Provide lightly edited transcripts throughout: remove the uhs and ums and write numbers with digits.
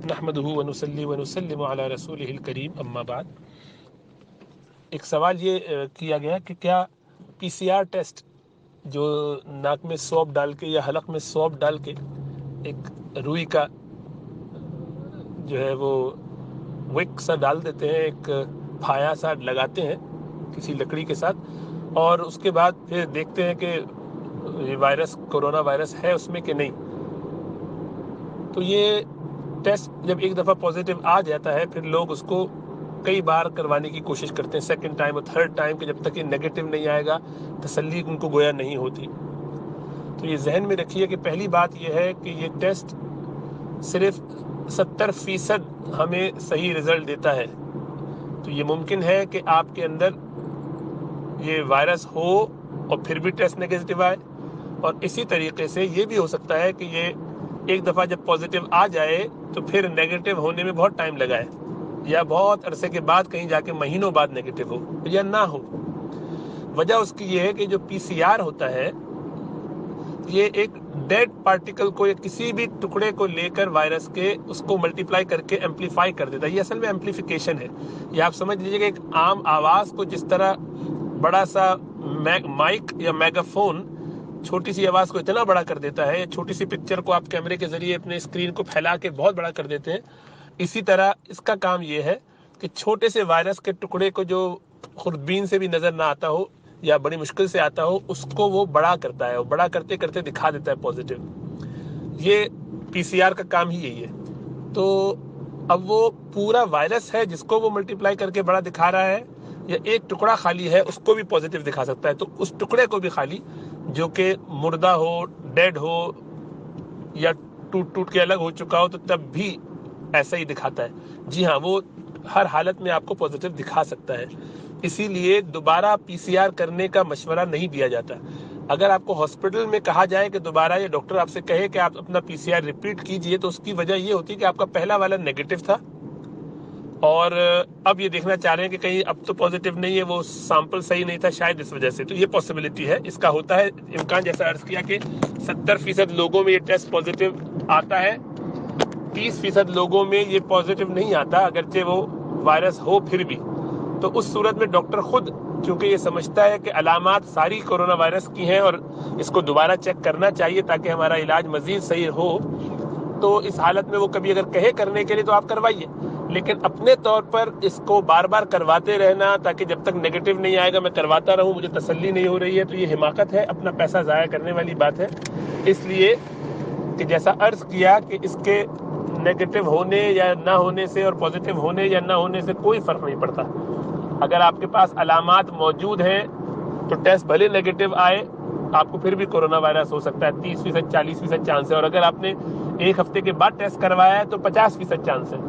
نحمدہ ونصلی ونسلم علی رسولہ الکریم اما بعد۔ ایک سوال یہ کیا گیا کہ کیا پی سی آر ٹیسٹ جو ناک میں سوپ ڈال کے یا حلق میں سوپ ڈال کے ایک روئی کا جو ہے وہ وک سا ڈال دیتے ہیں، ایک پھایا سا لگاتے ہیں کسی لکڑی کے ساتھ، اور اس کے بعد پھر دیکھتے ہیں کہ یہ وائرس کرونا وائرس ہے اس میں کہ نہیں، تو یہ ٹیسٹ جب ایک دفعہ پازیٹیو آ جاتا ہے پھر لوگ اس کو کئی بار کروانے کی کوشش کرتے ہیں، سیکنڈ ٹائم اور تھرڈ ٹائم، کہ جب تک یہ نیگیٹو نہیں آئے گا تسلی ان کو گویا نہیں ہوتی۔ تو یہ ذہن میں رکھیے کہ پہلی بات یہ ہے کہ یہ ٹیسٹ صرف 70% ہمیں صحیح رزلٹ دیتا ہے۔ تو یہ ممکن ہے کہ آپ کے اندر یہ وائرس ہو اور پھر بھی ٹیسٹ نیگیٹو آئے، اور اسی طریقے سے یہ بھی ہو سکتا ہے کہ یہ ایک دفعہ جب پازیٹیو آ جائے تو پھر نیگیٹو ہونے میں بہت ٹائم لگائے، یا بہت عرصے کے بعد کہیں جا کے مہینوں بعد نیگیٹو ہو یا نہ ہو۔ وجہ اس کی یہ ہے کہ جو پی سی آر ہوتا ہے یہ ایک ڈیڈ پارٹیکل کو یا کسی بھی ٹکڑے کو لے کر وائرس کے اس کو ملٹیپلائی کر کے ایمپلیفائی کر دیتا ہے۔ یہ اصل میں ایمپلیفیکیشن ہے۔ یہ آپ سمجھ لیجیے کہ ایک عام آواز کو جس طرح بڑا سا مائک یا میگا فون چھوٹی سی آواز کو اتنا بڑا کر دیتا ہے، یا چھوٹی سی پکچر کو آپ کیمرے کے ذریعے اپنے اسکرین کو پھیلا کے بہت بڑا کر دیتے ہیں، اسی طرح اس کا کام یہ ہے کہ چھوٹے سے وائرس کے ٹکڑے کو جو خوردبین سے بھی نظر نہ آتا ہو یا بڑی مشکل سے آتا ہو، اس کو وہ بڑا کرتا ہے، اور بڑا کرتے کرتے دکھا دیتا ہے پازیٹیو۔ یہ پی سی آر کا کام ہی یہی ہے۔ تو اب وہ پورا وائرس ہے جس کو وہ ملٹیپلائی کر کے بڑا دکھا رہا ہے، یا ایک ٹکڑا خالی ہے اس کو بھی پازیٹیو دکھا سکتا ہے۔ تو اس ٹکڑے کو بھی خالی جو کہ مردہ ہو، ڈیڈ ہو، یا ٹوٹ ٹوٹ کے الگ ہو چکا ہو، تو تب بھی ایسا ہی دکھاتا ہے۔ جی ہاں، وہ ہر حالت میں آپ کو پازیٹیو دکھا سکتا ہے، اسی لیے دوبارہ پی سی آر کرنے کا مشورہ نہیں دیا جاتا۔ اگر آپ کو ہاسپٹل میں کہا جائے کہ دوبارہ، یا ڈاکٹر آپ سے کہے کہ آپ اپنا پی سی آر ریپیٹ کیجئے، تو اس کی وجہ یہ ہوتی ہے کہ آپ کا پہلا والا نیگیٹو تھا، اور اب یہ دیکھنا چاہ رہے ہیں کہ کہیں اب تو پازیٹیو نہیں ہے، وہ سیمپل صحیح نہیں تھا شاید اس وجہ سے۔ تو یہ پاسبلٹی ہے، اس کا ہوتا ہے امکان، جیسا عرض کیا کہ 70% لوگوں میں یہ ٹیسٹ پازیٹیو آتا ہے، 30% لوگوں میں یہ پازیٹیو نہیں آتا اگرچہ وہ وائرس ہو پھر بھی۔ تو اس صورت میں ڈاکٹر خود چونکہ یہ سمجھتا ہے کہ علامات ساری کورونا وائرس کی ہیں اور اس کو دوبارہ چیک کرنا چاہیے تاکہ ہمارا علاج مزید صحیح ہو، تو اس حالت میں وہ کبھی اگر کہے کرنے کے لیے تو آپ کروائیے، لیکن اپنے طور پر اس کو بار بار کرواتے رہنا تاکہ جب تک نیگیٹو نہیں آئے گا میں کرواتا رہوں، مجھے تسلی نہیں ہو رہی ہے، تو یہ حماقت ہے، اپنا پیسہ ضائع کرنے والی بات ہے۔ اس لیے کہ جیسا عرض کیا کہ اس کے نیگیٹو ہونے یا نہ ہونے سے اور پازیٹیو ہونے یا نہ ہونے سے کوئی فرق نہیں پڑتا۔ اگر آپ کے پاس علامات موجود ہیں تو ٹیسٹ بھلے نیگیٹو آئے، آپ کو پھر بھی کورونا وائرس ہو سکتا ہے، 30%، 40% چانس ہے، اور اگر آپ نے ایک ہفتے کے بعد ٹیسٹ کروایا ہے تو 50% چانس ہے،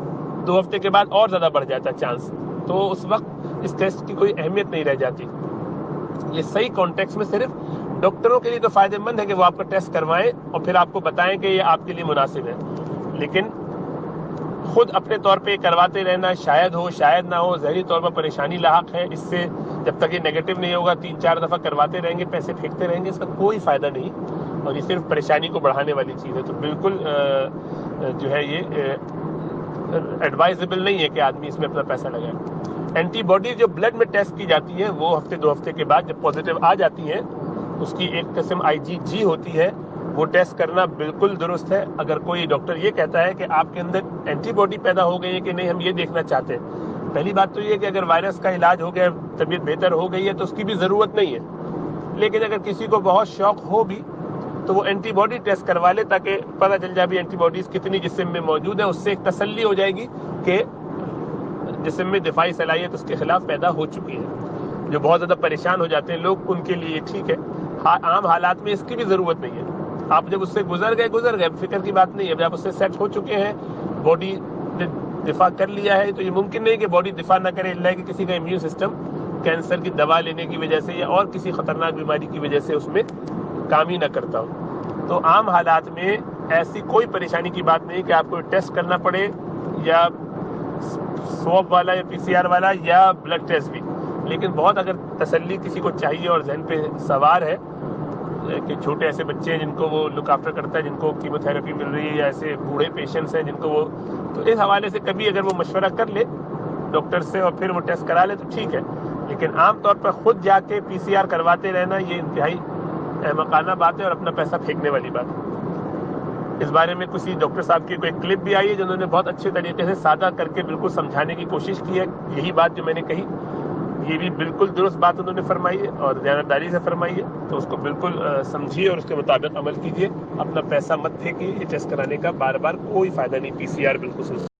2 ہفتے کے بعد اور زیادہ بڑھ جاتا ہے چانس، تو اس وقت اس ٹیسٹ کی کوئی اہمیت نہیں رہ جاتی۔ یہ صحیح کانٹیکس میں صرف ڈاکٹروں کے لیے تو فائدہ مند ہے کہ وہ آپ کا ٹیسٹ کروائیں اور پھر آپ کو بتائیں کہ یہ آپ کے لیے مناسب ہے، لیکن خود اپنے طور پہ کرواتے رہنا، شاید ہو شاید نہ ہو، ظاہری طور پر پریشانی لاحق ہے، اس سے جب تک یہ نیگیٹو نہیں ہوگا 3-4 دفعہ کرواتے رہیں گے، پیسے پھینکتے رہیں گے، اس کا کوئی فائدہ نہیں، اور یہ صرف پریشانی کو بڑھانے والی چیز ہے۔ تو بالکل جو ہے یہ ایڈوائزبل نہیں ہے کہ آدمی اس میں اپنا پیسہ لگائے۔ اینٹی باڈی جو بلڈ میں ٹیسٹ کی جاتی ہیں وہ ہفتے 2 ہفتے کے بعد جب پازیٹیو آ جاتی ہیں، اس کی ایک قسم آئی جی جی ہوتی ہے، وہ ٹیسٹ کرنا بالکل درست ہے۔ اگر کوئی ڈاکٹر یہ کہتا ہے کہ آپ کے اندر اینٹی باڈی پیدا ہو گئی ہے کہ نہیں، ہم یہ دیکھنا چاہتے ہیں، پہلی بات تو یہ کہ اگر وائرس کا علاج ہو گیا، طبیعت بہتر ہو گئی ہے تو اس کی بھی ضرورت نہیں ہے، لیکن اگر کسی کو بہت شوق ہو بھی تو وہ اینٹی باڈی ٹیسٹ کروا لے تاکہ پتہ چل جائے بھی اینٹی باڈیز کتنی جسم میں موجود ہیں، اس سے ایک تسلی ہو جائے گی کہ جسم میں دفاعی صلاحیت اس کے خلاف پیدا ہو چکی ہے۔ جو بہت زیادہ پریشان ہو جاتے ہیں لوگ، ان کے لیے ٹھیک ہے، عام حالات میں اس کی بھی ضرورت نہیں ہے۔ آپ جب اس سے گزر گئے، فکر کی بات نہیں ہے، جب آپ اس سے سیٹ ہو چکے ہیں، باڈی نے دفاع کر لیا ہے، تو یہ ممکن نہیں کہ باڈی دفاع نہ کرے، اللہ کہ کسی کا امیون سسٹم کینسر کی دوا لینے کی وجہ سے یا اور کسی خطرناک بیماری کی وجہ سے اس میں کام ہی نہ کرتا ہو۔ تو عام حالات میں ایسی کوئی پریشانی کی بات نہیں کہ آپ کو ٹیسٹ کرنا پڑے، یا سواب والا یا پی سی آر والا یا بلڈ ٹیسٹ بھی، لیکن بہت اگر تسلی کسی کو چاہیے اور ذہن پہ سوار ہے کہ چھوٹے ایسے بچے ہیں جن کو وہ لک آفٹر کرتا ہے، جن کو کیموتھراپی مل رہی ہے، یا ایسے بوڑھے پیشنٹس ہیں جن کو وہ، تو اس حوالے سے کبھی اگر وہ مشورہ کر لے ڈاکٹر سے اور پھر وہ ٹیسٹ کرا لے تو ٹھیک ہے، لیکن عام طور پر خود جا کے پی سی آر کرواتے رہنا یہ انتہائی احمقانہ بات ہے اور اپنا پیسہ پھینکنے والی بات ہے۔ اس بارے میں کسی ڈاکٹر صاحب کی کوئی کلپ بھی آئی ہے جنہوں نے بہت اچھے طریقے سے سادہ کر کے بالکل سمجھانے کی کوشش کی ہے، یہی بات جو میں نے کہی یہ بھی بالکل درست بات انہوں نے فرمائی ہے اور دیانتداری سے فرمائی ہے، تو اس کو بالکل سمجھیے اور اس کے مطابق عمل کیجیے، اپنا پیسہ مت پھینکیے، یہ ٹیسٹ کرانے کا بار بار کوئی فائدہ نہیں، پی سی آر بالکل